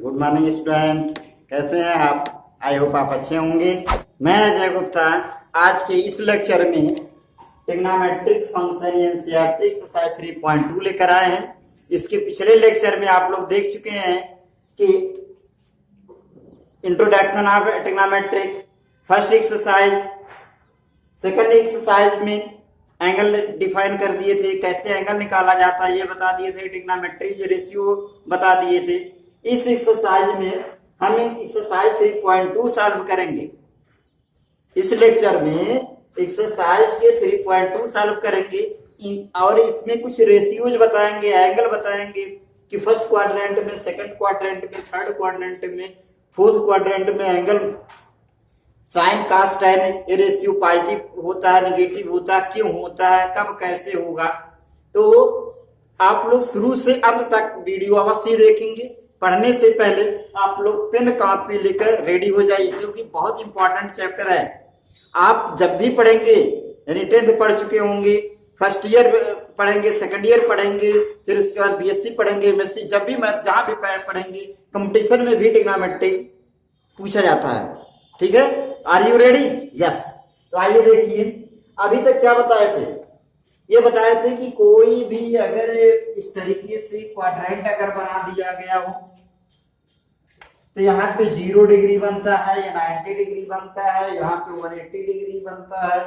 Good morning student, कैसे हैं आप? आई होप आप अच्छे होंगे। मैं अजय गुप्ता आज के इस लेक्चर में ट्रिग्नोमेट्रिक फंक्शन एनसीईआरटी एक्सरसाइज 3.2 लेकर आए हैं। इसके पिछले लेक्चर में आप लोग देख चुके हैं कि introduction of trigonometric, first exercise, second exercise में एंगल डिफाइन कर दिए थे, कैसे एंगल निकाला जाता है ये बता दिए थे, ट्रिग्नोमेट्री रेशियो बता दिए थे। इस एक्सरसाइज में हम एक्सरसाइज 3.2 सॉल्व करेंगे। इस लेक्चर में एक्सरसाइज के 3.2 सॉल्व करेंगे और इसमें कुछ रेशियोज बताएंगे, एंगल बताएंगे कि फर्स्ट क्वाड्रेंट में, सेकंड क्वाड्रेंट में, थर्ड क्वाड्रेंट में, फोर्थ क्वाड्रेंट में एंगल साइन कास टैन ये रेशियो पॉजिटिव होता है, नेगेटिव होता है, क्यों होता है, कब कैसे होगा। तो आप लोग शुरू से अंत तक वीडियो अवश्य देखेंगे। पढ़ने से पहले आप लोग पेन कॉपी लेकर रेडी हो जाइए, क्योंकि बहुत इंपॉर्टेंट चैप्टर है। आप जब भी पढ़ेंगे, यानी 10th पढ़ चुके होंगे, फर्स्ट ईयर पढ़ेंगे, सेकंड ईयर पढ़ेंगे, फिर उसके बाद बीएससी पढ़ेंगे, एमएससी, जब भी जहां भी पढ़ेंगे कंपटीशन में भी ट्रिग्नोमेट्री पूछा जाता है। ठीक है, आर यू रेडी? यस। तो आइए देखिए, अभी तक क्या बताए थे? ये बताए थे कि कोई भी अगर इस तरीके से क्वाड्रेंट अगर बना दिया गया हो तो यहाँ पे 0 डिग्री बनता है, या 90 डिग्री बनता है, यहाँ पे 180 डिग्री बनता है,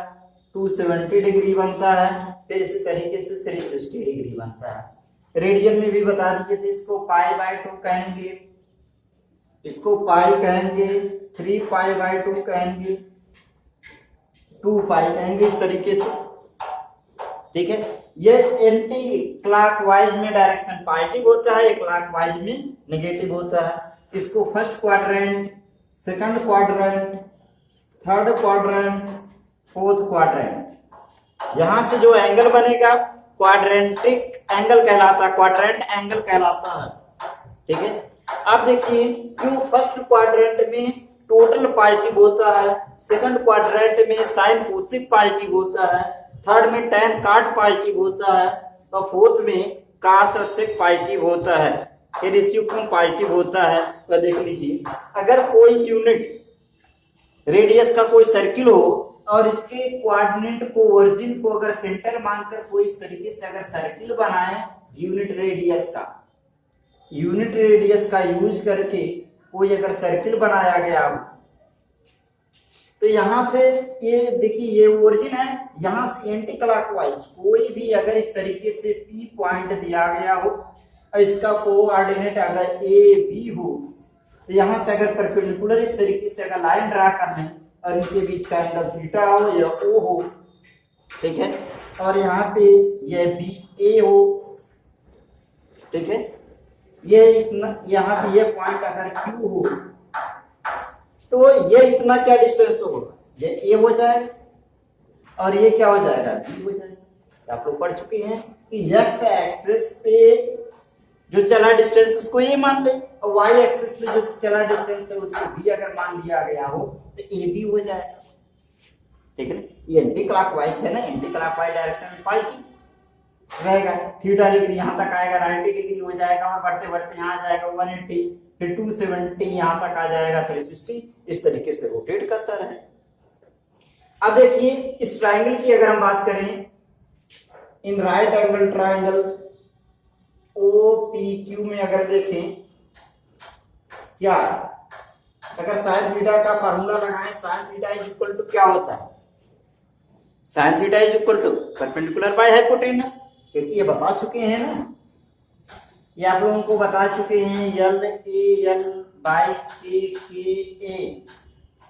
270 डिग्री बनता है, फिर इसी तरीके से 360 डिग्री बनता है। रेडियन में भी बता दिए थे, इसको π/2 कहेंगे, इसको पाई कहेंगे, 3π/2 कहेंगे, 2π कहेंगे, इस तरीके से। ठीक है, ये एंटी क्लॉकवाइज में डायरेक्शन पॉजिटिव होता है, क्लॉकवाइज में नेगेटिव होता है। इसको first quadrant, second quadrant, third quadrant, fourth quadrant, यहां से जो एंगल बनेगा क्वाड्रेंटिक एंगल कहलाता है, क्वाड्रेंट एंगल कहलाता है। ठीक है, अब देखिए क्यों फर्स्ट क्वाड्रेंट में टोटल पॉजिटिव होता है, सेकंड क्वाड्रेंट में साइन कोसेक पॉजिटिव होता है, थर्ड में टैन काट पॉजिटिव होता है, और फोर्थ में कास और सेक पॉजिटिव होता है। ये रेशियो क्यों पॉजिटिव होता है तो देख लीजिए। अगर कोई यूनिट रेडियस का कोई सर्किल हो और इसके कोऑर्डिनेट को, ओरिजिन को अगर सेंटर मानकर कोई इस तरीके से अगर सर्किल बनाए यूनिट रेडियस का यूज करके कोई अगर सर्किल बनाया गया हो, तो यहां से ये देखिए, ये ओरिजिन है, यहां से एंटी क्लॉकवाइज कोई भी अगर इस तरीके से P पॉइंट दिया गया हो और इसका कोऑर्डिनेट अगर ए बी हो, तो यहां से अगर परपेंडिकुलर इस तरीके से अगर लाइन ड्रा कर लें और इनके बीच का एंगल थीटा हो या ओ हो, ठीक है, और यहाँ पे ये बी ए हो, ठीक है, ये इतना, यहाँ पे ये पॉइंट अगर क्यू हो तो ये इतना क्या डिस्टेंस होगा, ये ए हो जाएगा और ये क्या हो जाएगा, बी हो जाएगा। आप लोग पढ़ चुके हैं कि एक्स एक्सिस पे जो चला डिस्टेंस उसको ए मान ले, और वाई एक्सिस पे जो चला डिस्टेंस है उसको बी अगर मान लिया गया हो तो ए बी हो जाएगा। ठीक है ना, ये एंटी क्लॉकवाइज है ना, एंटी क्लॉकवाइज डायरेक्शन में पाई रहेगा, थीटा डिग्री यहाँ तक आएगा, 90 डिग्री हो जाएगा, और बढ़ते बढ़ते यहाँ आ जाएगा 180, फिर 270, यहाँ तक आ जाएगा 360, इस तरीके से रोटेट करता रहे। अब देखिए इस ट्राइंगल की अगर हम बात करें, इन राइट एंगल ट्राइंगल OPQ में अगर देखें क्या, अगर साइन थीटा का फार्मूला लगाएं, sine theta is equal to क्या होता है, sine theta is equal to perpendicular by hypotenuse, क्योंकि ये बता चुके हैं ना, ये आप लोगों को बता चुके हैं, LAL/KKA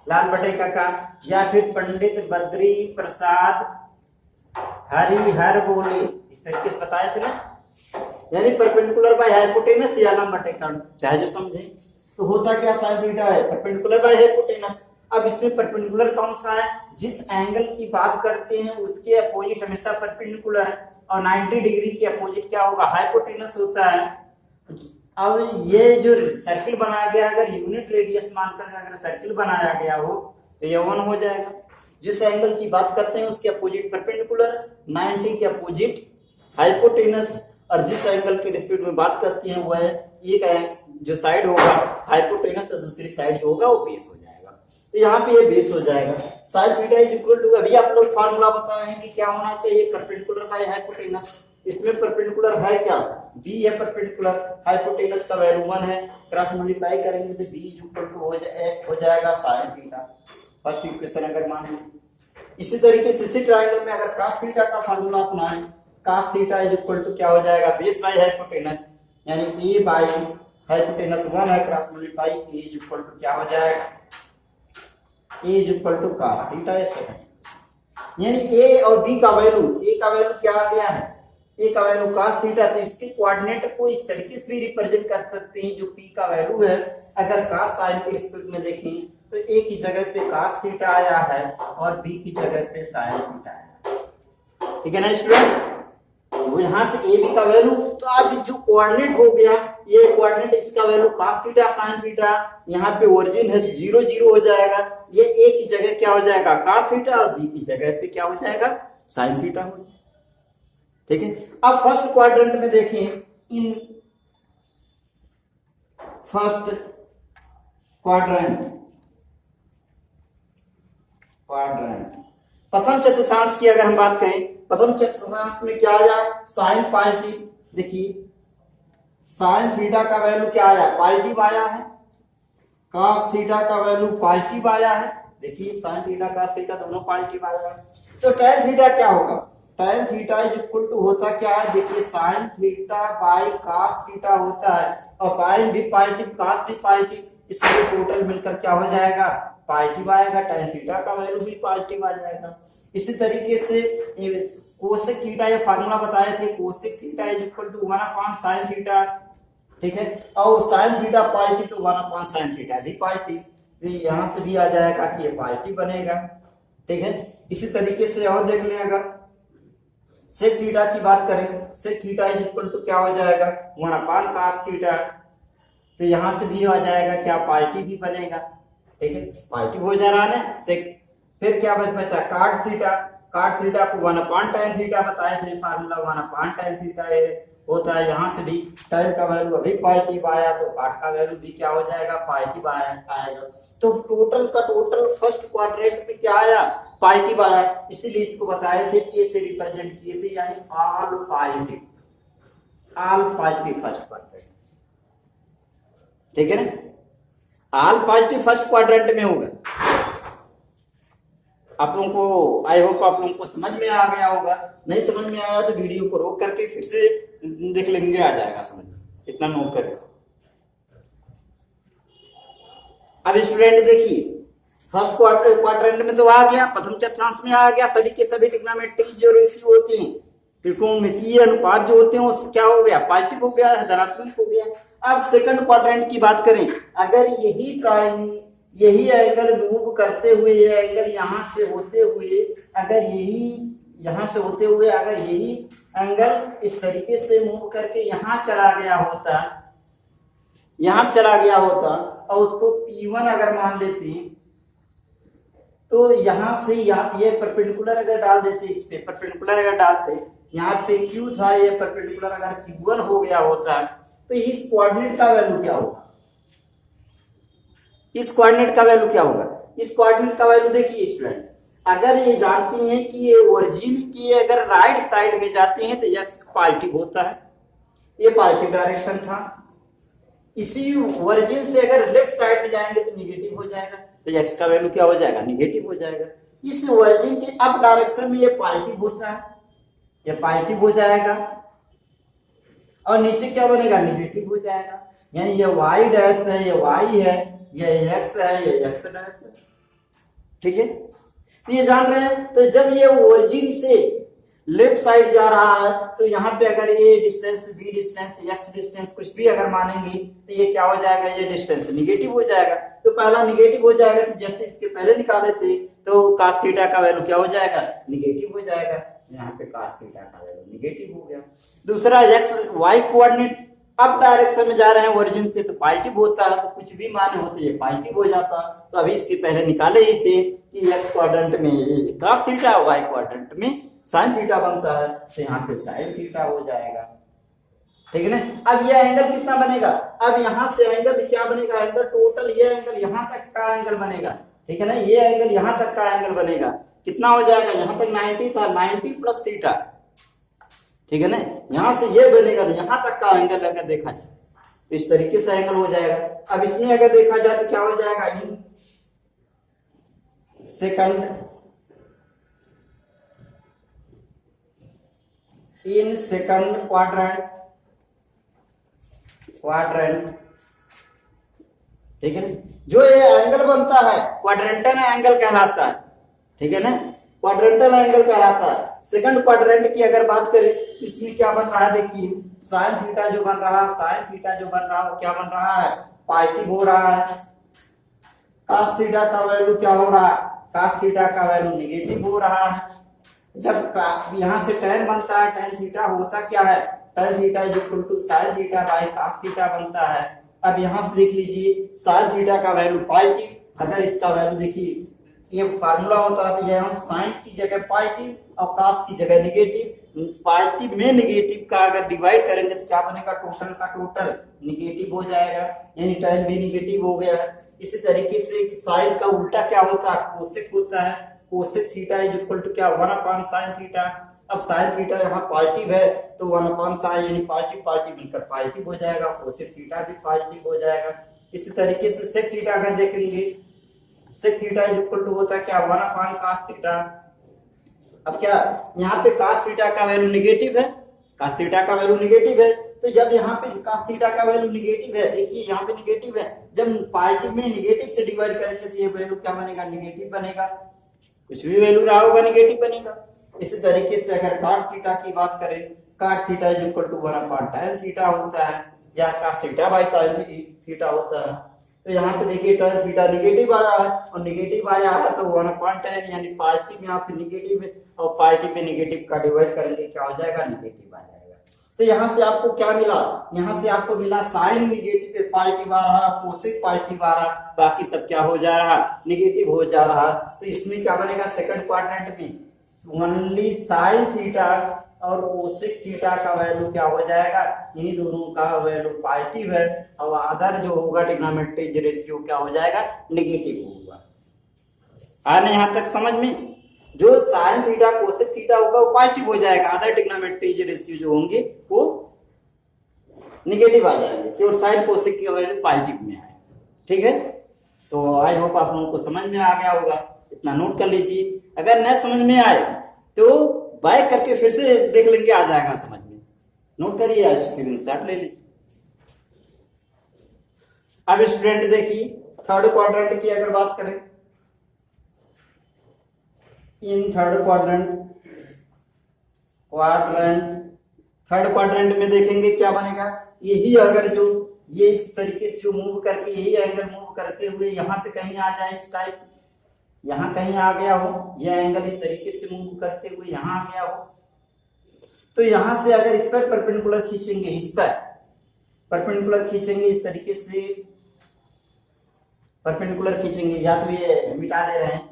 लाल बटे का, या फिर पंडित बद्री प्रसाद हरिहर बोले, इस तरीके से बताए थे ना, यानी परपेंडिकुलर बाय हाइपोटेनस या लंब बटे कर्ण, चाहे जो समझे। तो होता क्या, साइन थीटा है परपेंडिकुलर बाय हाइपोटेनस। अब इसमें परपेंडिकुलर कौन सा है, जिस एंगल की बात करते हैं उसके अपोजिट हमेशा परपेंडिकुलर है, और 90 डिग्री के अपोजिट क्या होगा, हाइपोटेनस होता है। अब ये जो सर्किल बनाया गया, अगर यूनिट रेडियस मानकर अगर सर्किल बनाया गया हो तो ये 1 हो जाएगा। जिस एंगल की बात करते हैं उसके अपोजिट परपेंडिकुलर, 90 के अपोजिट हाइपोटेनस, और जिस एंगल के रिस्पेक्ट में बात करते हैं वो है एक जो साइड होगा हाइपोटेनस और दूसरी साइड जो होगा वो बेस हो जाएगा। तो यहाँ पे ये बेस हो जाएगा। Sine theta is equal to, अभी आप लोग फार्मूला बताए हैं कि क्या होना चाहिए, परपेंडिकुलर बाय हाइपोटेनस। इसमें परपेंडिकुलर है क्या, बी है परपेंडिकुलर, हाइपोटेनस का वैल्यू 1 है, क्रॉस मल्टीप्लाई करेंगे तो बी इज इक्वल टू हो जाएगा साइन थीटा, फर्स्ट इक्वेशन अगर मान लें। इसी तरीके से इसी ट्रायंगल में अगर cos थीटा का फार्मूला अपनाएं, cos theta is equal to क्या हो जाएगा, बेस बाय हाइपोटेनस, यानी a बाय हाइपोटेनस 1 है, cross multiply a is equal to क्या हो जाएगा, a is equal to cos theta है सेकंड। यानी a और b का वैल्यू, a का वैल्यू क्या आ गया है, a का वैल्यू cos थीटा, तो इसके कोऑर्डिनेट को इस तरीके से भी रिप्रेजेंट कर सकते हैं, जो p का वैल्यू है अगर cos sin के रिस्पेक्ट में देखें तो a की जगह पे cos थीटा आया है और b की जगह पे sin थीटा आया, ठीक है ना स्टूडेंट। तो यहाँ से a b का वैल्यू, तो आप जो कोऑर्डिनेट हो गया, ये कोऑर्डिनेट इसका value cos theta sin theta, यहाँ पे ओरिजिन है 0 0 हो जाएगा, ये a की जगह क्या हो जाएगा cos थीटा और b की जगह पे क्या हो जाएगा sin थीटा हो जाएगा, ठीक है। अब फर्स्ट क्वाड्रेंट में देखें, इन फर्स्ट क्वाड्रेंट प्रथम चतुर्थांश की अगर हम बात करें, प्रथम चतुर्थांश में क्या आया, साइन पाई, देखिए साइन थीटा का वैल्यू क्या आया, पॉजिटिव आया है, cos थीटा का वैल्यू पॉजिटिव आया है, देखिए साइन थीटा cos थीटा दोनों पॉजिटिव आया है। तो tan थीटा क्या होगा, tan theta is equal to होता क्या है, देखिए sine theta by cos theta होता है, और साइन भी पॉजिटिव cos भी पॉजिटिव, इसलिए टोटल मिलकर क्या हो जाएगा, पॉजिटिव आएगा, tan थीटा का वैल्यू भी पॉजिटिव आ जाएगा। इसी तरीके से कोसेक थीटा, ये फार्मूला बताए थे, cosec theta is equal to 1 upon sin theta, ठीक है, और sin थीटा पॉजिटिव तो 1 अपॉन sin थीटा भी पॉजिटिव, तो यहां से भी आ जाएगा कि ये पॉजिटिव बनेगा, ठीक है। इसी तरीके से और देख लें, अगर सेक थीटा की बात करें, sec theta is equal to क्या हो जाएगा 1 अपॉन cos थीटा, तो यहां से भी आ जाएगा क्या, पॉजिटिव भी बनेगा, ठीक है, पॉजिटिव हो जा रहा है ना सेक। फिर क्या बचा, काट थीटा, काट थीटा को 1 अपॉन tan थीटा बताए थे, फार्मूला 1 अपॉन tan थीटा होता है, यहाँ से भी tan का वैल्यू अभी पॉजिटिव आया तो काट का वैल्यू भी क्या हो जाएगा, पॉजिटिव आएगा। तो टोटल का टोटल फर्स्ट क्वाड्रेंट में क्या आया, पॉजिटिव आया, इसीलिए इसको बताए थे ए से रिप्रेजेंट किए थे, यानी ऑल पॉजिटिव फर्स्ट क्वाड्रेंट, ठीक है ना, ऑल पॉजिटिव फर्स्ट क्वाड्रेंट में होगा। आप लोगों को, आई होप आप लोगों को समझ में आ गया होगा, नहीं समझ में आया तो वीडियो को रोक करके फिर से देख लेंगे, आ जाएगा समझ में, इतना नोट करें। अब स्टूडेंट देखिए, फर्स्ट क्वाड्रेंट में तो आ गया, प्रथम चतुर्थांश में आ गया, सभी के सभी ट्रिग्नोमेट्रिक जो रेशियो होते हैं, त्रिकोणमितीय अनुपात जो होते हैं, वो क्या हो गया, पॉजिटिव हो गया, धनात्मक हो गया। अब सेकंड क्वाड्रेंट की बात करें, अगर यही एंगल मूव करते हुए, ये एंगल यहां से होते हुए, अगर यही यहां से होते हुए अगर यही एंगल इस तरीके से मूव करके यहां चला गया होता और उसको P1 अगर मान लेते, तो यहां से ये परपेंडिकुलर अगर डाल देते, इस पे परपेंडिकुलर अगर डालते, यहाँ पे Q था, ये परपेंडिकुलर अगर Q1 हो गया होता, तो इस कोऑर्डिनेट का वैल्यू क्या होगा, इस कोऑर्डिनेट का वैल्यू क्या होगा, इस कोऑर्डिनेट का वैल्यू देखिए स्टूडेंट, अगर ये जानते हैं कि ये ओरिजिन की अगर राइट साइड में जाते हैं तो x पॉजिटिव होता है, ये पॉजिटिव डायरेक्शन था, इसी ओरिजिन से अगर लेफ्ट साइड में जाएंगे तो निगेटिव हो जाएगा, तो x का वैल्यू क्या हो जाएगा, निगेटिव हो जाएगा। इस ओरिजिन के अप डायरेक्शन में ये पॉजिटिव होता है, ये पॉजिटिव हो जाएगा, और नीचे क्या बनेगा, निगेटिव हो जाएगा, यानी ये y डैश है, ये y है, ये x है, ये x डैश है, ठीक है। तो ये जान रहे हैं, तो जब ये ओरिजिन से लेफ्ट साइड जा रहा है, तो यहाँ पे अगर ये distance, b distance, x distance कुछ भी अगर मानेंगे, तो ये क्या हो जाएगा, ये डिस्टेंस निगेटिव हो जाएगा। तो पहला निगेटिव हो जाएगा, तो जैसे इसके पहले निकाले थे, तो cos थीटा का वैल्यू क्या हो जाएगा, निगेटिव हो जाएगा, यहाँ पे cos थीटा का वैल्यू निगेटिव हो गया। दूसरा x y coordinate up direction में जा रहे हैं ओरिजिन से, तो पॉजिटिव होता है, तो कुछ भी मान होते ये पॉजिटिव हो जाता। तो अभी इसके पहले निकाले ही थे कि x क्वाड्रेंट में cos थीटा, y क्वाड्रेंट में sin थीटा बनता है, तो यहाँ पे sin थीटा हो जाएगा, ठीक है ना। अब ये एंगल कितना बनेगा, अब यहाँ से एंगल क्या बनेगा, एंगल टोटल ये एंगल यहाँ तक का एंगल बनेगा, ठीक है ना, ये एंगल यहाँ तक का एंगल बनेगा, कितना हो जाएगा, यहाँ तक 90 था, 90 प्लस थीटा, ठीक है ना, यहाँ से ये बनेगा, यहाँ तक का एंगल अगर देखा जाए इस तरीके से एंगल हो जाएगा। अब इसमें अगर देखा जाए तो क्या हो जाएगा, इन सेकंड क्वाड्रेंट, ठीक है ना, जो ये एंगल बनता है क्वाड्रेंटल एंगल कहलाता है, ठीक है ना, क्वाड्रेंटल एंगल कहलाता है। सेकंड क्वाड्रेंट की अगर बात करें इसमें क्या बन रहा है, देखिए साइन थीटा जो बन रहा है, साइन थीटा जो बन रहा है वो क्या बन रहा है, पॉजिटिव हो रहा है। कास थीटा का वैल्यू क्या हो रहा है, कास थीटा का वैल्यू नेगेटिव हो रहा है। जब यहाँ से tan बनता है, tan थीटा होता क्या है, tan theta is equal to sine theta by cos theta बनता है। अब यहाँ से देख लीजिए साइन थीटा का वैल्यू पॉजिटिव, अगर इसका वैल्यू देखिए ये फार्मूला होता है, तो हम साइन की जगह पॉजिटिव और कास की जगह नेगेटिव, पॉजिटिव में नेगेटिव का अगर डिवाइड करेंगे तो क्या बनेगा, टोटल का टोटल नेगेटिव हो जाएगा, यानी tan भी नेगेटिव हो गया। इसी तरीके से साइन का उल्टा क्या होता है, कोसेक होता है, cosec theta is equal to क्या, 1 अपॉन साइन थीटा। अब साइन थीटा यहाँ पॉजिटिव है तो 1 अपॉन साइन यानी पॉजिटिव पॉजिटिव मिलकर पॉजिटिव हो जाएगा, कोसेक थीटा भी पॉजिटिव हो जाएगा। इसी तरीके से सेक थीटा अगर देखेंगे, sec theta is equal to होता है क्या, 1 अपॉन कास थीटा। अब क्या यहाँ पे कास थीटा का वैल्यू नेगेटिव है, कास थीटा का वैल्यू नेगेटिव है, तो जब यहाँ पे कास थीटा का वैल्यू नेगेटिव है, देखिए यहाँ पे नेगेटिव है, जब पॉजिटिव में नेगेटिव से डिवाइड करेंगे तो ये वैल्यू क्या बनेगा, नेगेटिव बनेगा, कुछ भी वैल्यू रहा होगा नेगेटिव बनेगा। इसी तरीके से अगर काट थीटा की बात करें, cot theta is equal to 1 upon tan theta होता है, या cos theta by sine theta होता है। तो यहाँ पे देखिए tan थीटा नेगेटिव आया है और नेगेटिव आया है तो 1 अपॉन tan यानी पॉजिटिव यहाँ पे नेगेटिव है और पॉजिटिव में नेगेटिव का डिवाइड करेंगे क्या हो जाएगा, नेगेटिव आ जाएगा। तो यहाँ से आपको क्या मिला, यहाँ से आपको मिला साइन नेगेटिव पे पॉजिटिव आ रहा, कोसेक पॉजिटिव आ रहा, बाकी सब क्या हो जा रहा, नेगेटिव हो जा रहा। तो इसमें क्या बनेगा, सेकंड क्वाड्रेंट में ओनली साइन थीटा और कोसेक थीटा का वैल्यू क्या हो जाएगा, इन्हीं दोनों का वैल्यू पॉजिटिव है और अदर जो होगा ट्रिग्नोमेट्रिक रेशियो क्या हो जाएगा, नेगेटिव होगा। आने यहाँ तक समझ में, जो साइन थीटा कोसेक थीटा होगा वो पॉजिटिव हो जाएगा, अदर ट्रिग्नोमेट्रिक रेशियो जो होंगे वो नेगेटिव आ जाएंगे, केवल साइन कोसेक की वैल्यू पॉजिटिव में आए, ठीक है। तो आई होप आप लोगों को समझ में आ गया होगा, इतना नोट कर लीजिए। अगर न समझ में आए तो बैक करके फिर से देख लेंगे, आ जाएगा समझ में, नोट करिए, स्क्रीनशॉट ले लीजिए। अब स्टूडेंट देखिए थर्ड क्वाड्रेंट की अगर बात करें, इन थर्ड क्वाड्रेंट में देखेंगे क्या बनेगा, यही अगर जो ये इस तरीके से जो मूव करके यही एंगल मूव करते हुए यहाँ पे कहीं आ जाए, इस टाइप यहाँ कहीं आ गया हो, यह एंगल इस तरीके से मूव करते हुए यहाँ आ गया हो, तो यहाँ से अगर इस पर परपेंडिकुलर खींचेंगे, इस पर परपेंडिकुलर खींचेंगे, इस तरीके से परपेंडिकुलर खींचेंगे, या तो ये मिटा दे रहे हैं,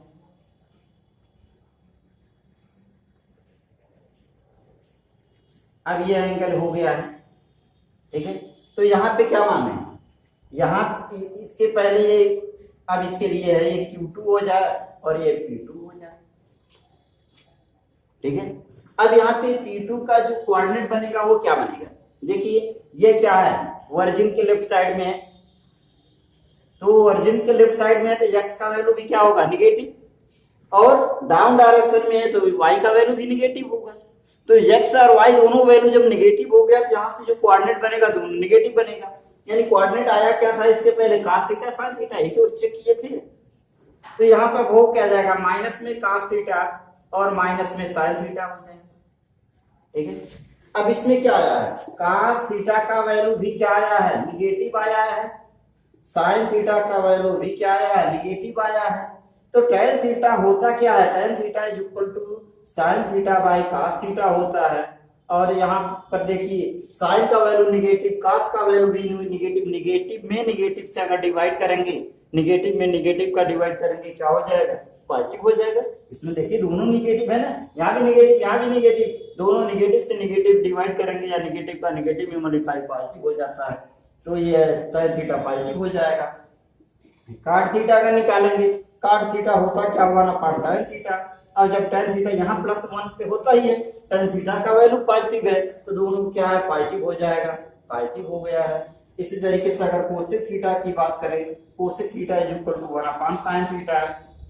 अब ये एंगल हो गया है, ठीक है। तो यहाँ पे क्या माने, यहाँ इसके पहले ये, अब इसके लिए है ये Q2 हो जाए और ये P2 हो जाए, ठीक है। अब यहाँ पे P2 का जो कोऑर्डिनेट बनेगा वो क्या बनेगा, देखिए ये क्या है, ओरिजिन के लेफ्ट साइड में है, तो ओरिजिन के लेफ्ट साइड में है तो x का वैल्यू भी क्या होगा, नेगेटिव, और डाउन डायरेक्शन में है तो y का वैल्यू भी नेगेटिव होगा। तो x और y दोनों वैल्यू जब नेगेटिव हो गया तो यहाँ से जो कोऑर्डिनेट बनेगा दोनों नेगेटिव बनेगा, यानी कोऑर्डिनेट आया क्या था इसके पहले, कास थीटा साइन थीटा, इसे चेक किए थे। तो यहाँ पर वो क्या जाएगा, माइनस में कास थीटा और माइनस में साइन थीटा हो जाएगा, ठीक है। अब इसमें क्या आया है, कास थीटा का वैल्यू भी क्या आया है, निगेटिव आया है, साइन थीटा का वैल्यू भी क्या आया है, निगेटिव आया है। तो tan थीटा होता क्या है, tan theta is equal to sine theta by cos theta होता है, और यहाँ पर देखिए साइन का वैल्यू निगेटिव, कास का वैल्यू भी निगेटिव, नेगेटिव में नेगेटिव से अगर डिवाइड करेंगे, नेगेटिव में नेगेटिव का डिवाइड करेंगे क्या हो जाएगा, पॉजिटिव हो जाएगा। इसमें देखिए दोनों नेगेटिव है ना, यहाँ भी नेगेटिव यहाँ भी नेगेटिव, दोनों निगेटिव से निगेटिव डिवाइड करेंगे या निगेटिव का निगेटिव में मल्टीप्लाई पॉजिटिव हो जाता है, तो ये tan थीटा पॉजिटिव हो जाएगा। काट थीटा का निकालेंगे, काट थीटा होता क्या हुआ ना tan थीटा। अब जब tan थीटा यहाँ +1 पे होता ही है, tan थीटा का वैल्यू पॉजिटिव है, तो दोनों क्या है पॉजिटिव हो जाएगा, पॉजिटिव हो गया है। इसी तरीके से अगर कोसेक थीटा की बात करें, cosec theta is equal to 1/sin theta.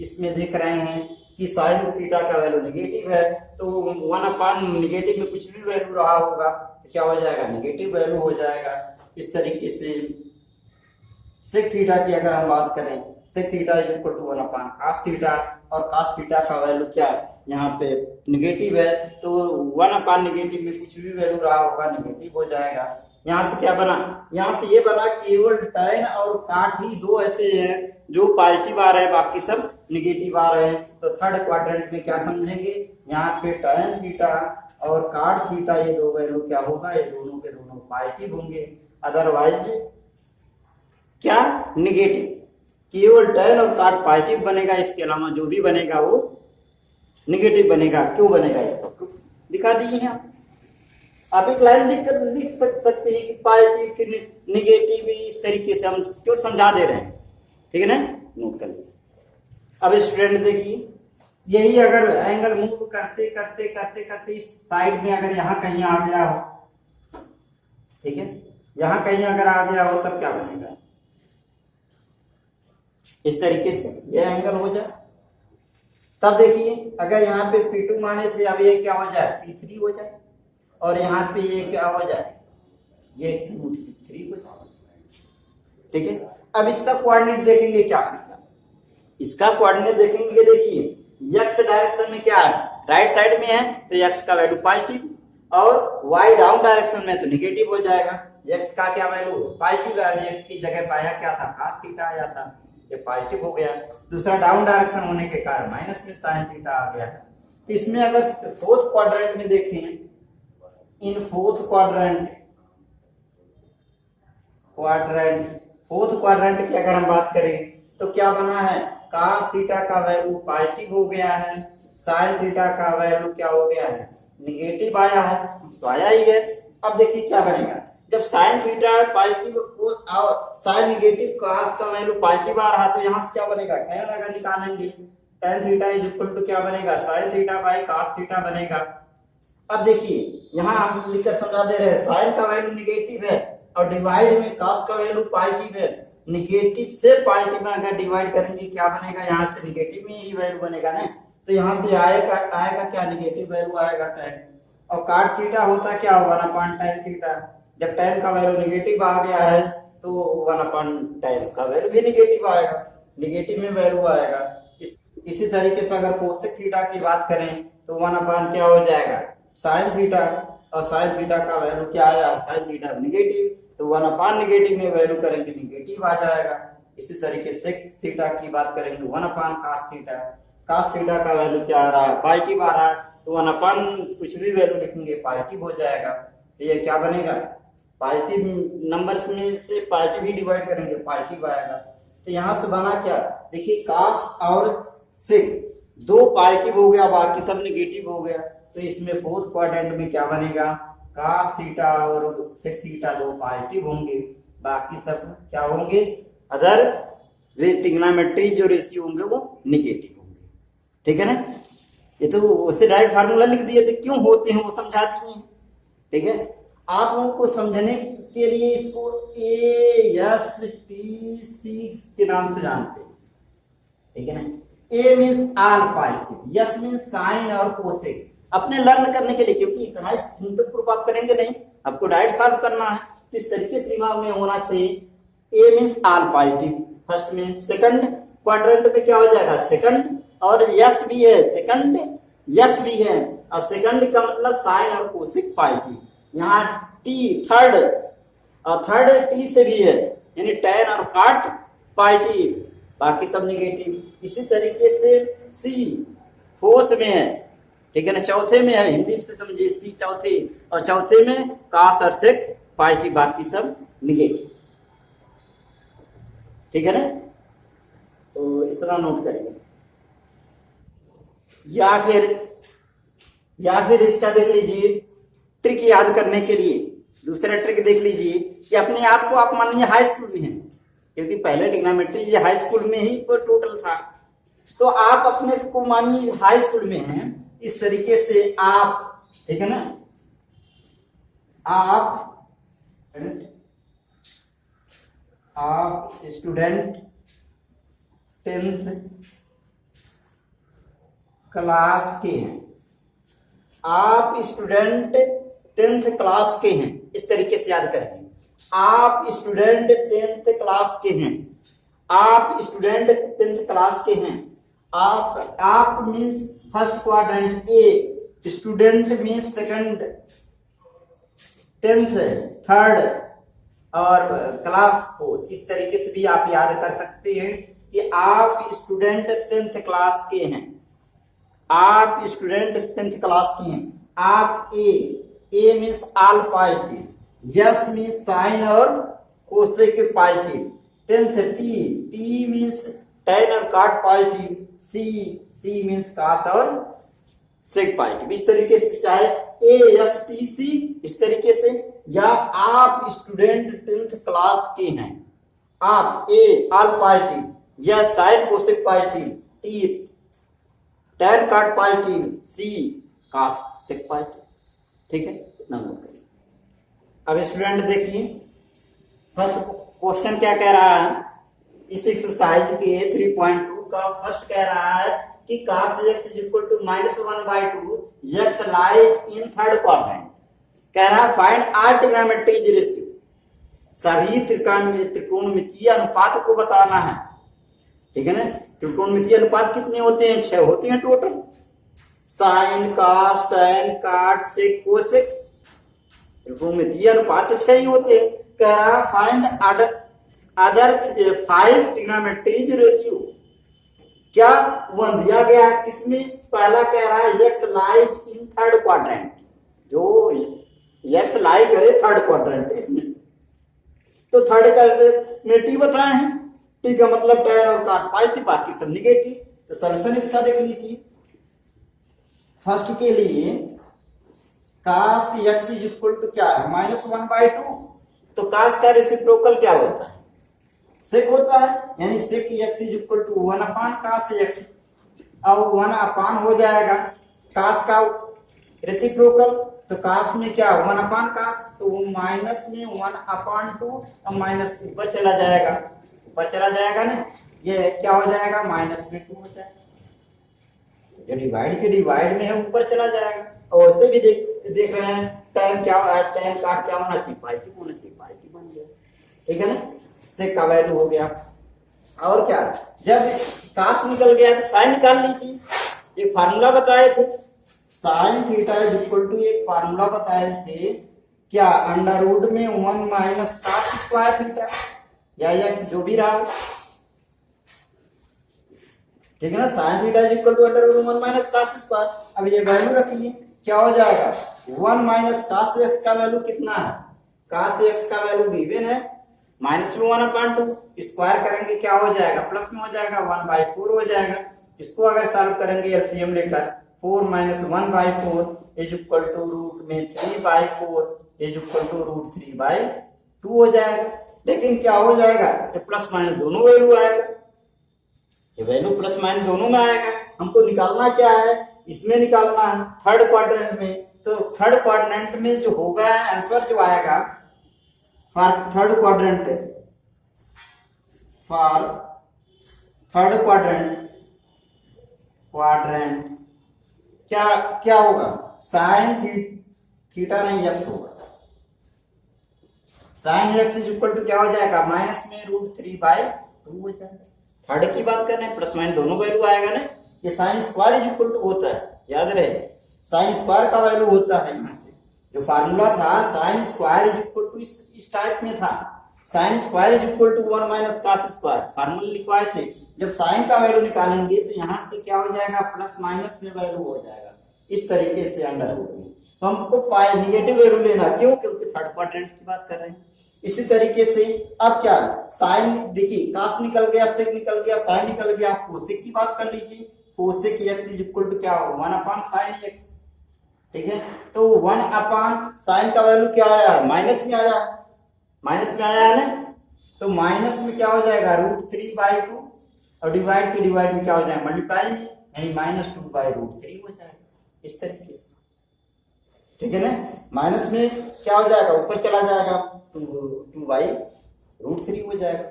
इसमें देख रहे हैं कि sin थीटा का वैल्यू नेगेटिव है, तो 1 नेगेटिव में कुछ भी वैल्यू रहा होगा तो क्या हो जाएगा, नेगेटिव वैल्यू हो जाएगा। इस तरीके से सेक थीटा की अगर हम बात करें, sec theta is equal to 1/cos theta, और cos थीटा का वैल्यू क्या है यहाँ पे नेगेटिव है, तो 1 नेगेटिव में कुछ भी वैल्यू रहा होगा नेगेटिव हो जाएगा। यहाँ से क्या बना, यहाँ से ये बना केवल tan और काट ही दो ऐसे हैं जो पॉजिटिव आ रहे हैं, बाकी सब निगेटिव आ रहे हैं। तो थर्ड क्वाड्रेंट में क्या समझेंगे, यहाँ पे tan थीटा और काट थीटा ये दो वैल्यू क्या होगा, ये दोनों के दोनों पॉजिटिव होंगे, अदरवाइज क्या निगेटिव। केवल tan और काट पॉजिटिव बनेगा, इसके अलावा जो भी बनेगा वो निगेटिव बनेगा। क्यों बनेगा इसका प्रूफ दिखा दिए हैं। आप एक लाइन लिख सकते हैं कि पॉजिटिव कि निगेटिव, इस तरीके से हम क्यों समझा दे रहे हैं, ठीक है ना, नोट कर लीजिए। अब स्टूडेंट देखिए, यही अगर एंगल मूव करते करते करते करते इस साइड में अगर यहाँ कहीं आ गया हो, ठीक है, यहाँ कहीं अगर आ गया हो तब क्या बनेगा, इस तरीके से ये एंगल हो जाए। तब देखिए अगर यहाँ पे P2 माने से अब ये क्या हो जाए, P3 हो जाए, और यहाँ पे ये क्या हो जाए, ये √3 हो जाए, ठीक है। अब इसका कोऑर्डिनेट देखेंगे क्या, इसका कोऑर्डिनेट देखेंगे, देखिए x डायरेक्शन में क्या है, राइट साइड में है तो x का वैल्यू पॉजिटिव, और y डाउन डायरेक्शन में तो नेगेटिव हो जाएगा। x का क्या वैल्यू पॉजिटिव है, x की जगह पाया क्या था, cos थीटा आया था, ये पॉजिटिव हो गया। दूसरा डाउन डायरेक्शन होने के कारण माइनस में sin थीटा आ गया। तो इसमें अगर फोर्थ क्वाड्रेंट में देखें, इन फोर्थ क्वाड्रेंट की अगर हम बात करें तो क्या बना है, cos थीटा का वैल्यू पॉजिटिव हो गया है, sin थीटा का वैल्यू क्या हो गया है, निगेटिव आया है, तो आया ही है। अब देखिए क्या बनेगा, जब sin थीटा पॉजिटिव और sin नेगेटिव, cos का वैल्यू पॉजिटिव आ रहा, तो यहाँ से क्या बनेगा, tan अगर निकालेंगे, tan theta is equal to क्या बनेगा, sin theta by cos theta बनेगा। अब देखिए यहाँ हम लिखकर समझा दे रहे हैं, sin का वैल्यू निगेटिव है और डिवाइड में cos का वैल्यू पॉजिटिव है, निगेटिव से पॉजिटिव में अगर डिवाइड करेंगे क्या बनेगा, यहाँ से निगेटिव में ही वैल्यू बनेगा ना, तो यहाँ से आएगा क्या, निगेटिव वैल्यू आएगा tan। और काट थीटा होता क्या, 1/tan थीटा। जब tan का वैल्यू निगेटिव आ गया है तो 1/tan का वैल्यू भी निगेटिव आएगा, निगेटिव में वैल्यू आएगा। इसी तरीके से अगर कोसेक थीटा की बात करें तो 1 क्या हो जाएगा, sin थीटा, और sin थीटा का वैल्यू क्या आया, sin थीटा निगेटिव, तो 1 नेगेटिव में वैल्यू करेंगे निगेटिव आ जाएगा। इसी तरीके से थीटा की बात करेंगे 1/cos थीटा, cos थीटा का वैल्यू क्या आ रहा है, पॉजिटिव आ रहा है, तो 1 कुछ भी वैल्यू लिखेंगे पॉजिटिव हो जाएगा। तो ये क्या बनेगा, पॉजिटिव नंबर्स में से पॉजिटिव ही डिवाइड करेंगे पॉजिटिव आएगा। तो यहाँ से बना क्या, देखिए cos और sec दो पॉजिटिव हो गया, बाकी सब निगेटिव हो गया। तो इसमें फोर्थ क्वाड्रेंट में क्या बनेगा, cos थीटा और sec थीटा दो पॉजिटिव होंगे, बाकी सब क्या होंगे, अदर ट्रिग्नोमेट्री जो रेशियो होंगे वो निगेटिव होंगे, ठीक है ना। ये तो उसे डायरेक्ट फार्मूला लिख दिए थे, क्यों होते हैं वो समझा दिए हैं, ठीक है। आप लोगों को समझने के लिए इसको AST6 के नाम से जानते हैं, ठीक है ना। A means all positive, S means sign और कोसेक, अपने लर्न करने के लिए, क्योंकि इतना तो प्रूफ आप करेंगे नहीं, आपको डायरेक्ट सॉल्व करना है, तो इस तरीके से दिमाग में होना चाहिए। A means all positive first में, सेकंड क्वाड्रेंट में क्या हो जाएगा, सेकंड, और S भी है, सेकंड S भी है, और सेकंड का मतलब साइन और कोसेक पॉजिटिव। यहाँ T थर्ड, और थर्ड T से भी है, यानी tan और cot पॉजिटिव, बाकी सब निगेटिव। इसी तरीके से C फोर्थ में है, ठीक है ना, चौथे में है, हिंदी से समझिए C चौथे, और चौथे में cos और sec पॉजिटिव, बाकी सब निगेटिव, ठीक है ना। तो इतना नोट करिए। या फिर या फिर इसका देख लीजिए ट्रिक याद करने के लिए दूसरा ट्रिक देख लीजिए कि अपने आप को आप मान लीजिए हाई स्कूल में हैं, क्योंकि पहले ट्रिग्नोमेट्री ये हाई स्कूल में ही टोटल था। तो आप अपने को मानिए हाई स्कूल में हैं, इस तरीके से आप, ठीक है ना, आप स्टूडेंट 10th क्लास के हैं, आप स्टूडेंट 10th क्लास के हैं, इस तरीके से याद करेंगे। आप स्टूडेंट 10th क्लास के हैं, आप स्टूडेंट 10th क्लास के हैं। आप means first quadrant A, student means second, 10th third और क्लास 4th। इस तरीके से भी आप याद कर सकते हैं कि आप स्टूडेंट 10th क्लास के हैं, आप स्टूडेंट 10th क्लास के हैं। आप ए मीन्स आल पॉजिटिव, यस मीन्स साइन और cosec positive, 10th T means tan और cot पॉजिटिव, सी मीन्स कास और सेक पॉजिटिव। इस तरीके से चाहे ASTC इस तरीके से, या आप स्टूडेंट 10th क्लास के हैं, आप ए आल पॉजिटिव, या sine cosec positive, T tan cot positive, C cos sec positive. ठीक है, इतना नोट करिए। अब स्टूडेंट देखिए फर्स्ट क्वेश्चन क्या कह रहा है, इस एक्सरसाइज के 3.2 का फर्स्ट कह रहा है कि cos x is equal to -1/2, x lies in third quadrant। कह रहा है फाइंड आर ट्रिग्नोमेट्रिक रेशियो, सभी त्रिकोणमितीय अनुपात को बताना है। ठीक है ना, त्रिकोणमितीय अनुपात कितने होते हैं? 6 होते हैं टोटल, साइन कास टैन काट सेक कोसेक, त्रिकोणमितीय अनुपात 6 ही होते हैं। कह रहा फाइंड अदर 5 ट्रिग्नोमेट्रिक रेशियो, क्या 1 दिया गया है किसमें? पहला कह रहा है x lies in third quadrant, जो एक्स लाई करे थर्ड क्वाड्रेंट इसमें, तो थर्ड क्वाड्रेंट बताए हैं, ठीक है, मतलब टैन और काट पॉजिटिव, बाकी सब निगेटिव। तो सॉल्यूशन इसका देख लीजिए। फर्स्ट के लिए cos x is equal to क्या है? -1/2। तो cos का रेसिप्रोकल क्या होता है? सेक होता है, यानी sec x is equal to 1/cos x। अब 1 हो जाएगा cos का रेसिप्रोकल, तो cos में क्या 1/cos, तो माइनस में 1/2 और माइनस ऊपर चला जाएगा, ऊपर चला जाएगा ना, ये क्या हो जाएगा? -2 हो जाएगा। जो डिवाइड के डिवाइड में है ऊपर चला जाएगा। और वैसे भी देख रहे हैं टैन क्या है, टैन काट क्या होना चाहिए? पॉजिटिव होना चाहिए, पॉजिटिव बन गया। ठीक है ना, सेक का वैल्यू हो गया। और क्या, जब कास निकल गया तो साइन निकाल लीजिए। एक फार्मूला बताए थे, sine theta is equal to, एक फार्मूला बताए थे क्या? अंडर रूट में 1 - cos स्क्वायर थीटा, या एक्स जो भी रहा, ठीक है ना। Sine theta is equal to under root 1 - cos square. अब ये वैल्यू रखिए, क्या हो जाएगा? 1 - cos x का वैल्यू कितना है? cos x का वैल्यू गिवन है -1/2, स्क्वायर करेंगे क्या हो जाएगा? प्लस में हो जाएगा, 1/4 हो जाएगा। इसको अगर सॉल्व करेंगे एलसीएम लेकर, 4 - 1/4 इज इक्वल टू रूट में 3/4 इज इक्वल टू √3/2 हो जाएगा। लेकिन क्या हो जाएगा? ये प्लस माइनस दोनों वैल्यू आएगा, ये वैल्यू प्लस माइनस दोनों में आएगा। हमको निकालना क्या है? इसमें निकालना है थर्ड क्वाड्रेंट में। तो थर्ड क्वाड्रेंट में जो होगा आंसर जो आएगा फॉर थर्ड क्वाड्रेंट, क्या होगा? साइन थीटा नहीं एक्स होगा। Sine x is equal to क्या हो जाएगा? माइनस में √3/2 हो जाएगा। थर्ड की बात कर रहे हैं, प्लस माइनस दोनों वैल्यू आएगा ना। ये sine square is equal to होता है, याद रहे, साइन स्क्वायर का वैल्यू होता है। यहाँ से जो फार्मूला था sine square is equal to इस टाइप में था, sine square is equal to 1 - cos square, formula लिखवाए थे। जब साइन का वैल्यू निकालेंगे तो यहाँ से क्या हो जाएगा? प्लस माइनस में वैल्यू हो जाएगा, इस तरीके से अंडर रूट में। तो हमको निगेटिव वैल्यू लेना, क्यों? क्योंकि थर्ड क्वाड्रेंट की बात कर रहे हैं। इसी तरीके से अब क्या, साइन देखिए, कास निकल गया, सेक निकल गया, साइन निकल गया, कोसेक की बात कर लीजिए। Cosec x is equal to क्या हो? 1/sin x। ठीक है। तो 1 अपान साइन का वैल्यू क्या आया, माइनस में आया, माइनस में आया है ना, तो माइनस में क्या हो जाएगा √3/2 और डिवाइड में क्या हो जाएगा मल्टीप्लाई में, यानी -2/√3 हो जाएगा इस तरीके से, ठीक है ना। माइनस में क्या हो जाएगा, ऊपर चला जाएगा 2/√3 हो जाएगा,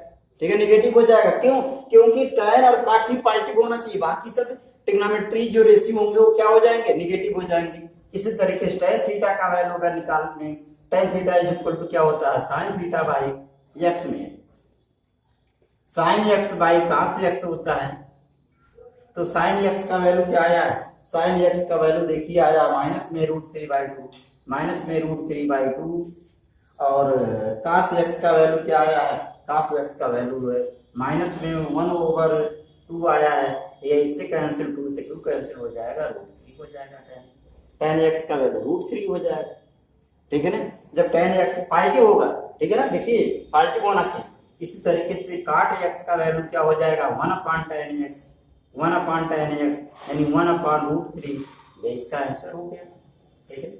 ठीक है, निगेटिव हो जाएगा। क्यों, क्योंकि tan और काट ही पॉजिटिव होना चाहिए, बाकी सब ट्रिग्नोमेट्री जो रेशियो होंगे वो क्या हो जाएंगे, निगेटिव हो जाएंगे। इसी तरीके से tan थीटा का वैल्यू अगर निकालने, tan theta is equal to क्या होता है sin थीटा बाई x में sin x by cos x होता है। तो sin x का वैल्यू क्या आया, sin x का वैल्यू देखिए आया माइनस में √3/2, माइनस में √3/2, और cos x का वैल्यू क्या आया है, cos x का वैल्यू है माइनस में 1/2 आया है, ये इससे कैंसिल, 2 से 2 कैंसिल हो जाएगा, √3 हो जाएगा, tan x का वैल्यू √3 हो जाएगा, ठीक है ना। जब tan x पॉजिटिव होगा, ठीक है ना, देखिए पॉजिटिव होना चाहिए। इसी तरीके से काट x का वैल्यू क्या हो जाएगा 1/tan x, 1/tan x यानी 1/√3, ये इसका आंसर हो गया, ठीक है,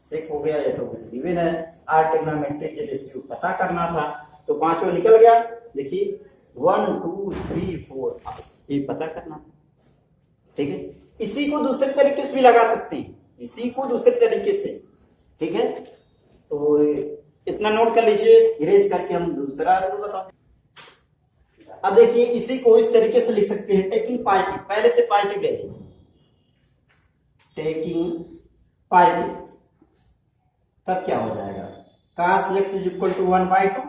सेक हो गया। ये तो गिवन है, आर ट्रिग्नोमेट्रिक रेशियो पता करना था, तो पांचों निकल गया। देखिए 1 2 3 4 ये पता करना, ठीक है। इसी को दूसरे तरीके से भी लगा सकते हैं, इसी को दूसरे तरीके से, ठीक है। तो इतना नोट कर लीजिए, इरेज करके हम दूसरा रूल बताते हैं। अब देखिए इसी को इस तरीके से लिख सकते हैं, टेकिंग पार्टी, पहले से पार्टी ले लीजिए, टेकिंग पार्टी, तब क्या हो जाएगा cos x is equal to 1/2,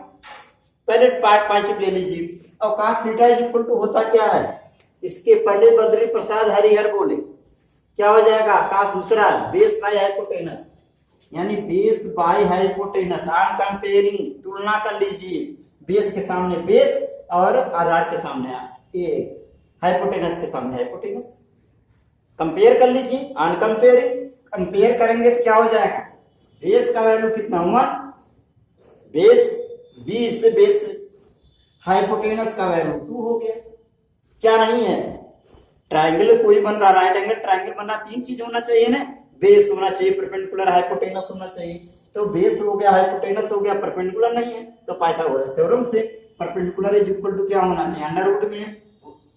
पहले पार्टी ले लीजिए। और cos theta is equal to होता क्या है, इसके पंडित बद्री प्रसाद हरिहर बोले क्या हो जाएगा, cos दूसरा बेस बाय हाइपोटेनस, यानी base by hypotenuse, on comparing, तुलना कर लीजिए, बेस के सामने बेस और आधार के सामने ए, हाइपोटेनस के सामने हाइपोटेनस, कंपेयर कर लीजिए, ऑन कंपेयरिंग, कंपेयर करेंगे तो क्या हो जाएगा, बेस का वैल्यू कितना 1, बेस बी से बेस हाइपोटेनस का वैल्यू 2 हो गया। क्या नहीं है, ट्राइंगल कोई बन रहा, राइट एंगल ट्राइंगल बन रहा, 3 चीज होना चाहिए ना, बेस होना चाहिए, परपेंडिकुलर हाइपोटेनस होना चाहिए। तो बेस हो गया, हाइपोटेनस हो गया, परपेंडिकुलर नहीं है, तो पाइथागोरस थ्योरम से परपेंडिकुलर इज इक्वल टू क्या होना चाहिए, अंडर रूट में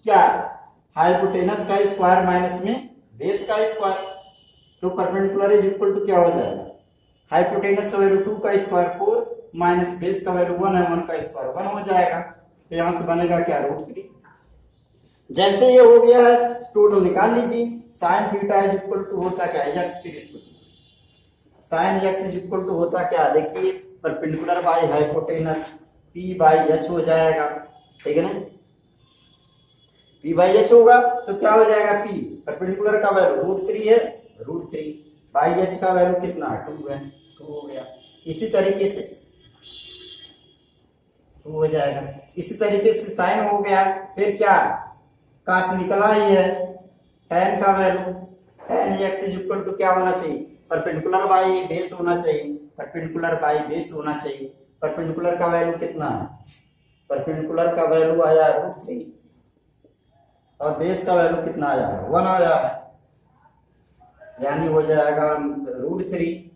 क्या हाइपोटेनस का स्क्वायर माइनस में बेस का स्क्वायर, तो परपेंडिकुलर इज इक्वल टू क्या हो जाएगा, हाइपोटेनस का वैल्यू 2 का स्क्वायर 4 माइनस बेस का वैल्यू 1 है, 1 का स्क्वायर 1 हो जाएगा। तो यहां से बनेगा क्या √3। जैसे ये हो गया है टोटल निकाल लीजिए, sine theta is equal to होता क्या है x की respect, sine x is equal to होता क्या, देखिए परपेंडिकुलर बाय हाइपोटेनस p/h हो जाएगा, ठीक है ना, p/h होगा तो क्या हो जाएगा, p परपेंडिकुलर का वैल्यू √3 है, √3 बाई h का वैल्यू कितना 2 है, 2 हो गया। इसी तरीके से 2 हो जाएगा, इसी तरीके से साइन हो गया, फिर क्या कास निकला ही है, tan का value tan x is equal to क्या होना चाहिए, परपेंडिकुलर बाई बेस होना चाहिए, परपेंडिकुलर बाई बेस होना चाहिए। परपेंडिकुलर का वैल्यू कितना है, परपेंडिकुलर का वैल्यू आया √3 और बेस का वैल्यू कितना आया है 1 आया है, यानी हो जाएगा √3।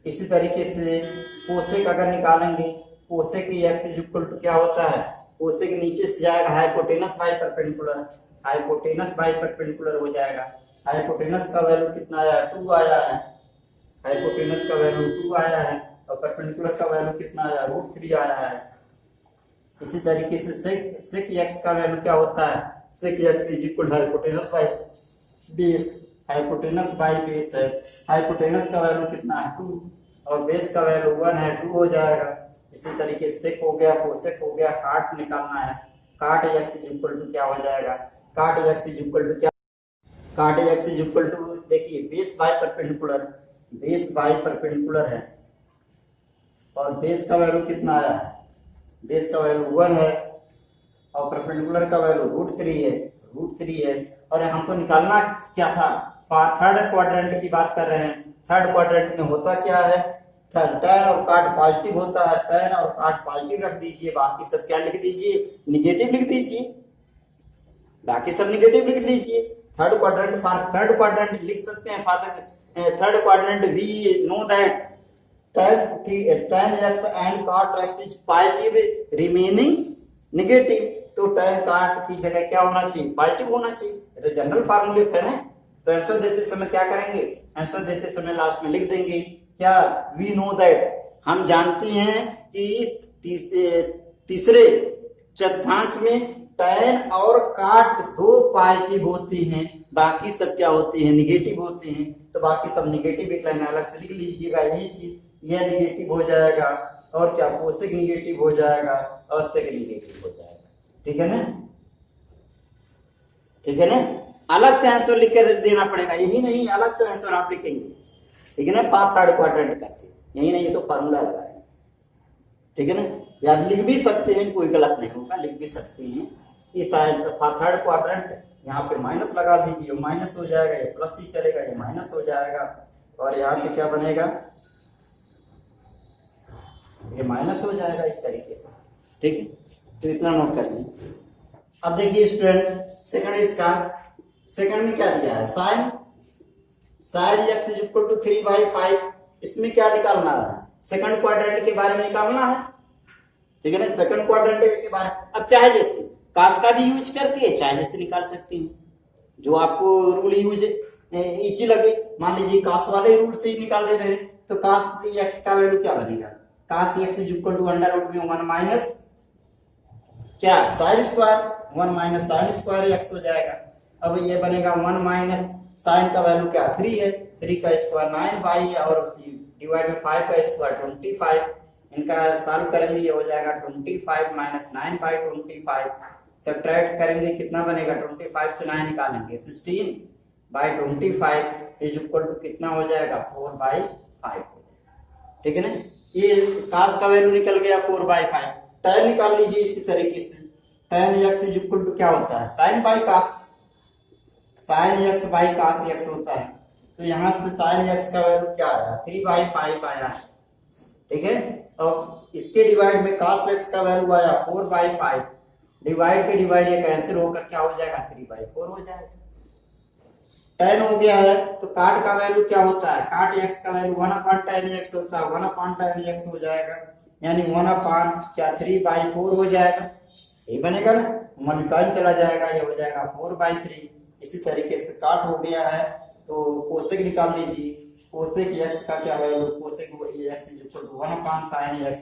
इसी तरीके से कोसेक अगर निकालेंगे, cosec x is equal to क्या होता है, कोसेक नीचे से जाएगा hypotenuse by perpendicular, hypotenuse by perpendicular हो जाएगा। हाइपोटेनस का वैल्यू कितना आया 2 आया है, हाइपोटेनस का वैल्यू 2 आया है और परपेंडिकुलर का वैल्यू कितना आया √3 आया है। इसी तरीके से सेक x का वैल्यू क्या होता है, सेक x is equal hypotenuse by base, hypotenuse by base है, हाइपोटेनस का वैल्यू कितना है 2 और बेस का वैल्यू 1 है, 2 हो जाएगा। इसी तरीके से सेक हो गया, कोसेक हो गया, काट निकालना है, काट x इज इक्वल टू क्या हो जाएगा, काट x इज इक्वल टू क्या, काट x इज इक्वल टू देखिए base by perpendicular, base by perpendicular है और बेस का वैल्यू कितना आया है, बेस का वैल्यू 1 है और परपेंडिकुलर का वैल्यू √3 है, √3 है। और हमको निकालना क्या था, थर्ड क्वाड्रेंट की बात कर रहे हैं, थर्ड क्वाड्रेंट में होता क्या है, tan और काट पॉजिटिव होता है, tan और काट पॉजिटिव रख दीजिए, बाकी सब क्या लिख दीजिए, निगेटिव लिख दीजिए, बाकी सब निगेटिव लिख लीजिए। Third quadrant, for third quadrant लिख सकते हैं फादर, third quadrant we know that tan x and cot x is positive remaining negative, तो tan cot की जगह क्या होना चाहिए, पॉजिटिव होना चाहिए। ये तो जनरल फार्मूले है ना। तो आंसर देते समय क्या करेंगे, आंसर देते समय लास्ट में लिख देंगे क्या, वी नो दैट, हम जानते हैं कि तीसरे चतुर्थांश में tan और cot दो पॉजिटिव होते हैं, बाकी सब क्या होते हैं, निगेटिव होते हैं। तो बाकी सब निगेटिव एक लाइन अलग से लिख लीजिएगा, यही चीज यह निगेटिव हो जाएगा और क्या कोसेक निगेटिव हो जाएगा और सेक निगेटिव हो जाएगा। ठीक है ना, ठीक है ना। अलग से आंसर लिख कर देना पड़ेगा, यही नहीं अलग से आंसर आप लिखेंगे, ठीक है ना, पाथ थर्ड क्वाड्रेंट करके, यही नहीं, ये तो फार्मूला लगाए, ठीक है ना। या आप लिख भी सकते हैं, कोई गलत नहीं होगा, लिख भी सकते हैं कि शायद थर्ड क्वाड्रेंट, यहाँ पे माइनस लगा दीजिए, माइनस हो जाएगा, ये प्लस ही चलेगा, ये माइनस हो जाएगा और यहाँ पे क्या बनेगा, ये माइनस हो जाएगा इस तरीके से। ठीक है, तो इतना नोट कर लीजिए। अब देखिए स्टूडेंट, सेकंड इसका, सेकंड में क्या दिया है, sine x is equal to 3/5, इसमें क्या निकालना है, सेकंड क्वाड्रेंट के बारे में निकालना है, ठीक है ना, सेकंड क्वाड्रेंट के बारे में। अब चाहे जैसे कास का भी यूज करके चाहे जैसे निकाल सकती हैं, जो आपको रूल यूज इजी लगे। मान लीजिए कास वाले रूल से ही निकाल दे रहे हैं, तो कास x का वैल्यू क्या बनेगा, cos x is equal to under root में 1 माइनस क्या sine square, 1 minus sine square x हो जाएगा। अब ये बनेगा 1 माइनस साइन का वैल्यू क्या 3 है, 3 का स्क्वायर 9 बाई और डिवाइड में 5 का स्क्वायर 25, इनका सॉल्व करेंगे ये हो जाएगा 25 माइनस 9 बाई 25, सब्ट्रैक्ट करेंगे कितना बनेगा, 25 से 9 निकालेंगे 16 बाई 25 इज इक्वल टू कितना हो जाएगा 4/5। ठीक है ना, ये कास का वैल्यू निकल गया 4/5। tan निकाल लीजिए इसी तरीके से, tan x is equal to क्या होता है, sin by cos, sin x by cos x होता है। तो यहाँ से sin x का वैल्यू क्या आया 3/5 आया, ठीक है। और इसके डिवाइड में कास x का वैल्यू आया 4/5, डिवाइड के डिवाइड ये कैंसिल होकर क्या हो जाएगा 3/4 हो जाएगा। tan हो गया है, तो काट का वैल्यू क्या होता है, काट x का वैल्यू 1/tan x होता है, 1/tan x हो जाएगा, यानी 1/3/4 हो जाएगा, यही बनेगा ना, मल्टीप्लाई चला जाएगा, ये हो जाएगा 4/3। इसी तरीके से काट हो गया है, तो कोसेक निकाल लीजिए, कोसेक x का क्या value, cosec x is equal to 1/sin x,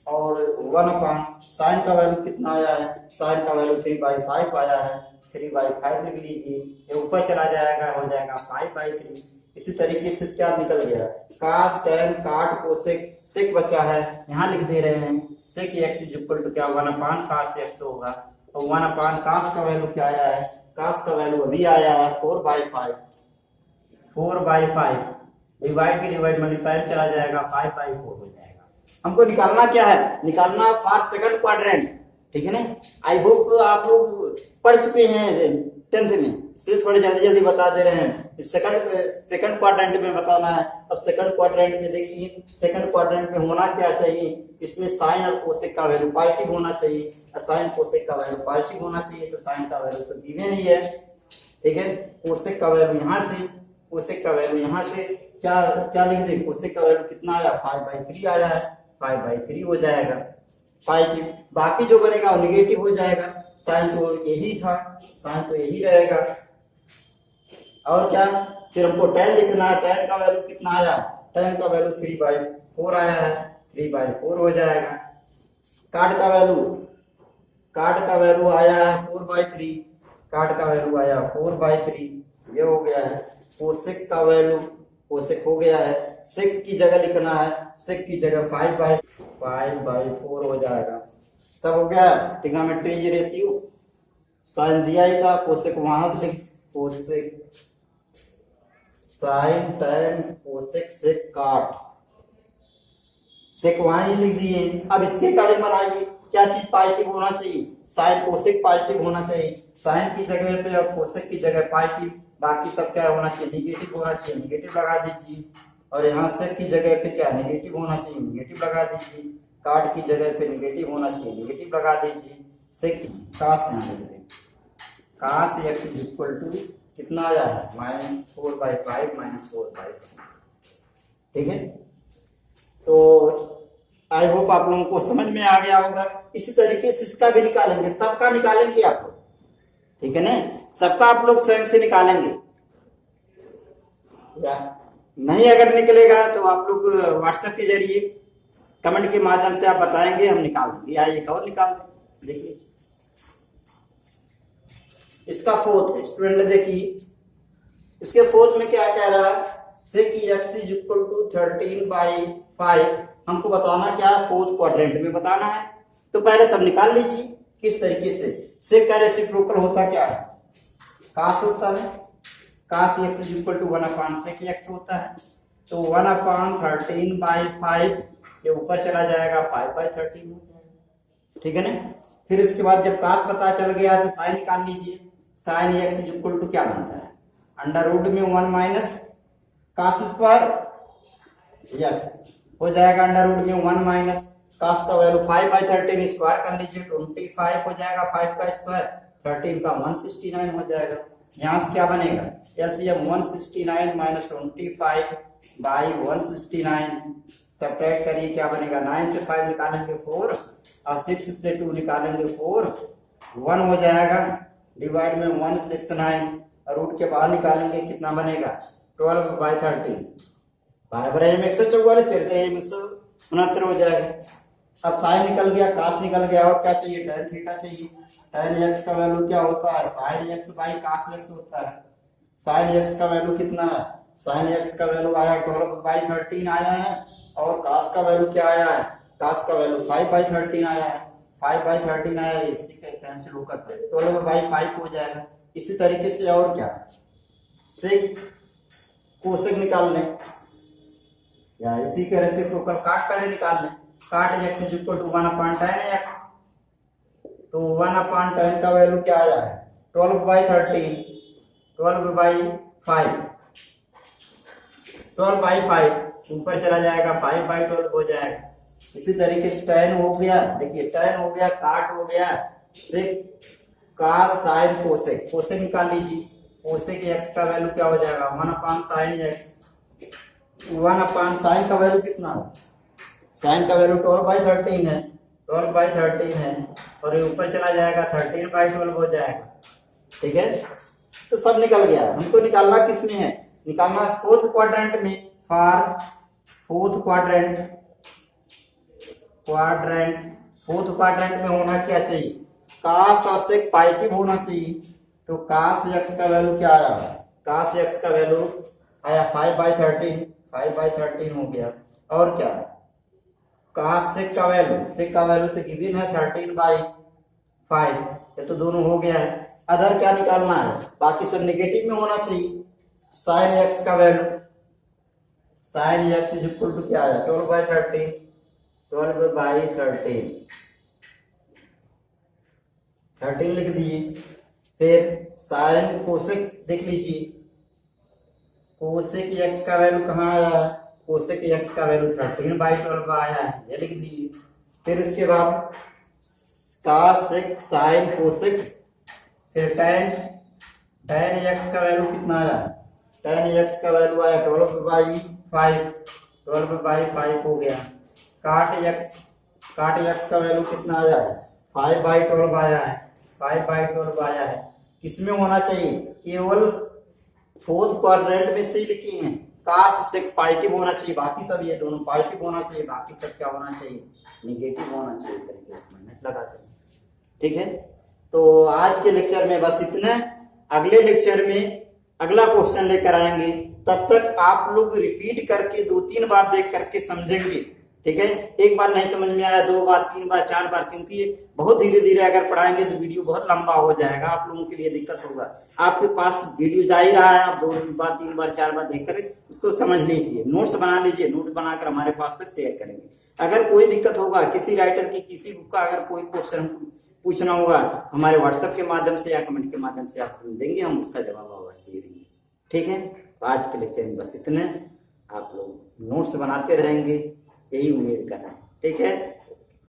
और 1/sin का वैल्यू कितना आया है, sin का वैल्यू 3/5 आया है, 3/5 लिख लीजिए, ये ऊपर चला जाएगा, हो जाएगा 5/3। इसी तरीके से क्या निकल गया, कास tan काट कोसेक, सेक बचा है, यहाँ लिख दे रहे हैं, सेक x इज इक्वल टू क्या 1/cos x होगा, और 1/cos का वैल्यू क्या आया है, कास का वैल्यू अभी आया है 4/5, 4/5 डिवाइड के डिवाइड मल्टीप्लाई चला जाएगा 5/4 हो जाएगा। हमको निकालना क्या है, निकालना फॉर सेकंड क्वाड्रेंट, ठीक है ना। आई होप आप लोग पढ़ चुके हैं 10th में, इसलिए थोड़े जल्दी जल्दी बता दे रहे हैं। सेकंड क्वाड्रेंट में बताना है। अब सेकंड क्वाड्रेंट में देखिए, सेकंड क्वाड्रेंट में होना क्या चाहिए, इसमें साइन और कोसेक का वैल्यू पॉजिटिव होना चाहिए, साइन कोसेक का वैल्यू पॉजिटिव होना चाहिए, तो साइन का वैल्यू तो गिवन ही है, ठीक है। कोसेक का वैल्यू यहाँ से, कोसेक का वैल्यू यहाँ से क्या क्या लिख दे, कोसेक का वैल्यू कितना आया 5/3 आया है, 5/3 हो जाएगा पॉजिटिव, बाकी जो बनेगा वो निगेटिव हो जाएगा। साइन तो यही था, साइन तो यही रहेगा, और क्या, फिर हमको tan लिखना है, tan का वैल्यू कितना आया, tan का वैल्यू 3/4 आया है, 3/4 हो जाएगा। काट का वैल्यू आया है 4/3, काट का वैल्यू आया 4/3, ये हो गया है। कोसेक का वैल्यू, कोसेक हो गया है, सेक की जगह लिखना है, सेक की जगह 5/4 हो जाएगा। सब हो गया, ट्रिग्नोमेट्री रेशियो साइन दिया ही था, कोसेक वहां से लिख, cosec sine tan cosec sec cot, sec वहां ही लिख दिए। अब इसके अकॉर्डिंग बनाइए, क्या चीज पॉजिटिव होना चाहिए, साइन कोसेक पॉजिटिव होना चाहिए, साइन की जगह पे और कोसेक की जगह पॉजिटिव, बाकी सब क्या होना चाहिए, निगेटिव होना चाहिए, निगेटिव लगा दीजिए, और यहाँ सेक की जगह पे क्या नेगेटिव होना चाहिए, निगेटिव लगा दीजिए, काट की जगह पे निगेटिव होना चाहिए, निगेटिव लगा दीजिए। सेक कास यहाँ लिख दें, कास x इज इक्वल टू कितना आया है -4/5 -4/5। ठीक है, तो आई होप आप लोगों को समझ में आ गया होगा। इसी तरीके से इसका भी निकालेंगे, सबका निकालेंगे आप लोग, ठीक है ना, सबका आप लोग स्वयं से निकालेंगे। या नहीं अगर निकलेगा तो आप लोग व्हाट्सएप के जरिए कमेंट के माध्यम से आप बताएंगे, हम निकाल देंगे। या एक और निकाल दें, देखिए इसका फोर्थ है स्टूडेंट, देखिए इसके फोर्थ में क्या कह रहा है, sec x = 13/5। हमको बताना क्या है, फोर्थ क्वाड्रेंट में बताना है। तो पहले सब निकाल लीजिए किस तरीके से। sec का रेसिप्रोकल होता क्या है, cos होता है, cos x = 1/sec x होता है। तो 1/13/5 ये ऊपर चला जाएगा, 5/13 हो जाएगा, ठीक है ना। फिर इसके बाद जब cos पता चल गया तो sin निकाल लीजिए। sin x = क्या बनता है, √1 - cos² x हो जाएगा, √1 - cos का वैल्यू 5/13 स्क्वायर कर लीजिए, 25 हो जाएगा, 5 का स्क्वायर 13 का 169 हो जाएगा। यहाँ से क्या बनेगा, LCM 169 - 25/169 सब्ट्रैक्ट करिए, क्या बनेगा, 9 से 5 निकालेंगे 4 और 6 से 2 निकालेंगे 4, 1 हो जाएगा, डिवाइड में 169 और रूट के बाहर निकालेंगे, कितना बनेगा 12/13, 12 144, 13 169 हो जाएगा। अब साइन निकल गया, कास निकल गया, और क्या चाहिए, tan थीटा चाहिए। tan x का वैल्यू क्या होता है, sin x/cos x होता है। sin x का वैल्यू कितना है, sin x का वैल्यू आया 12/13 आया है, और cos का वैल्यू क्या आया है, cos का वैल्यू 5/13 आया है, 5/13 आया है, इसी का कैंसिल होकर 12/5 हो जाएगा। इसी तरीके से और क्या, sec कोसेक निकाल लें, या इसी के रेसिप्रोकल काट पहले निकाल लें। काट x = 1/tan x, तो 1/tan का वैल्यू क्या आया है, 12/13, 12/5, 12/5 ऊपर चला जाएगा, 5/12 हो जाएगा। इसी तरीके से tan हो गया, देखिए tan हो गया, काट हो गया, sec cos sin cosec, cosec निकाल लीजिए। कोसेक x का वैल्यू क्या हो जाएगा, 1/sin x, 1/sin का वैल्यू कितना है, sin का वैल्यू 12/13 है, 12/13 है, और ये ऊपर चला जाएगा 13/12 हो जाएगा, ठीक है। तो सब निकल गया। हमको निकालना किस में है, निकालना फोर्थ क्वाड्रेंट में। फॉर फोर्थ क्वाड्रेंट में होना क्या चाहिए, cos और sec पॉजिटिव होना चाहिए। तो cos x का वैल्यू क्या आया, cos x का वैल्यू आया 5/13 हो गया। और क्या, cos sec का वैल्यू तो गिवन है 13/5, ये तो दोनों हो गया है। अदर क्या निकालना है, बाकी सब नेगेटिव में होना चाहिए। sin x का वैल्यू, sin x = क्या आया, 12/13, 13 लिख दिए। फिर sin कोसेक देख लीजिए, कोसेक x का वैल्यू कहाँ आया है, कोसेक x का वैल्यू 13/12 आया है, ये लिख दिए। फिर इसके बाद cos sec sin कोसेक, फिर tan x का वैल्यू कितना आया, tan x का वैल्यू आया 12/5 हो गया। काट x का वैल्यू कितना आया है, 5/12 आया है, 5/12 आया है। किसमें होना चाहिए, केवल फोर्थ क्वाड्रेंट में से लिखी हैं, cos sec पॉजिटिव होना चाहिए, बाकी सब ये दोनों पॉजिटिव होना चाहिए, बाकी सब क्या होना चाहिए, निगेटिव होना चाहिए। तरीके से मेहनत लगाते हैं, ठीक है। तो आज के लेक्चर में बस इतना। अगले लेक्चर में अगला क्वेश्चन लेकर आएंगे, तब तक आप लोग रिपीट करके 2-3 बार देख करके समझेंगे, ठीक है। एक बार नहीं समझ में आया, 2 बार, 3 बार, 4 बार, क्योंकि बहुत धीरे धीरे अगर पढ़ाएंगे तो वीडियो बहुत लंबा हो जाएगा, आप लोगों के लिए दिक्कत होगा। आपके पास वीडियो जा ही रहा है, आप 2 बार, 3 बार, 4 बार देख कर उसको समझ लीजिए, नोट्स बना लीजिए, नोट बनाकर हमारे पास तक शेयर करेंगे। अगर कोई दिक्कत होगा, किसी राइटर की किसी बुक का अगर कोई क्वेश्चन पूछना होगा, हमारे व्हाट्सएप के माध्यम से या कमेंट के माध्यम से आप देंगे, हम उसका जवाब अवश्य देंगे, ठीक है। आज के लेक्चर में बस इतने, आप लोग नोट्स बनाते रहेंगे, यही उम्मीद कर रहे हैं, ठीक है।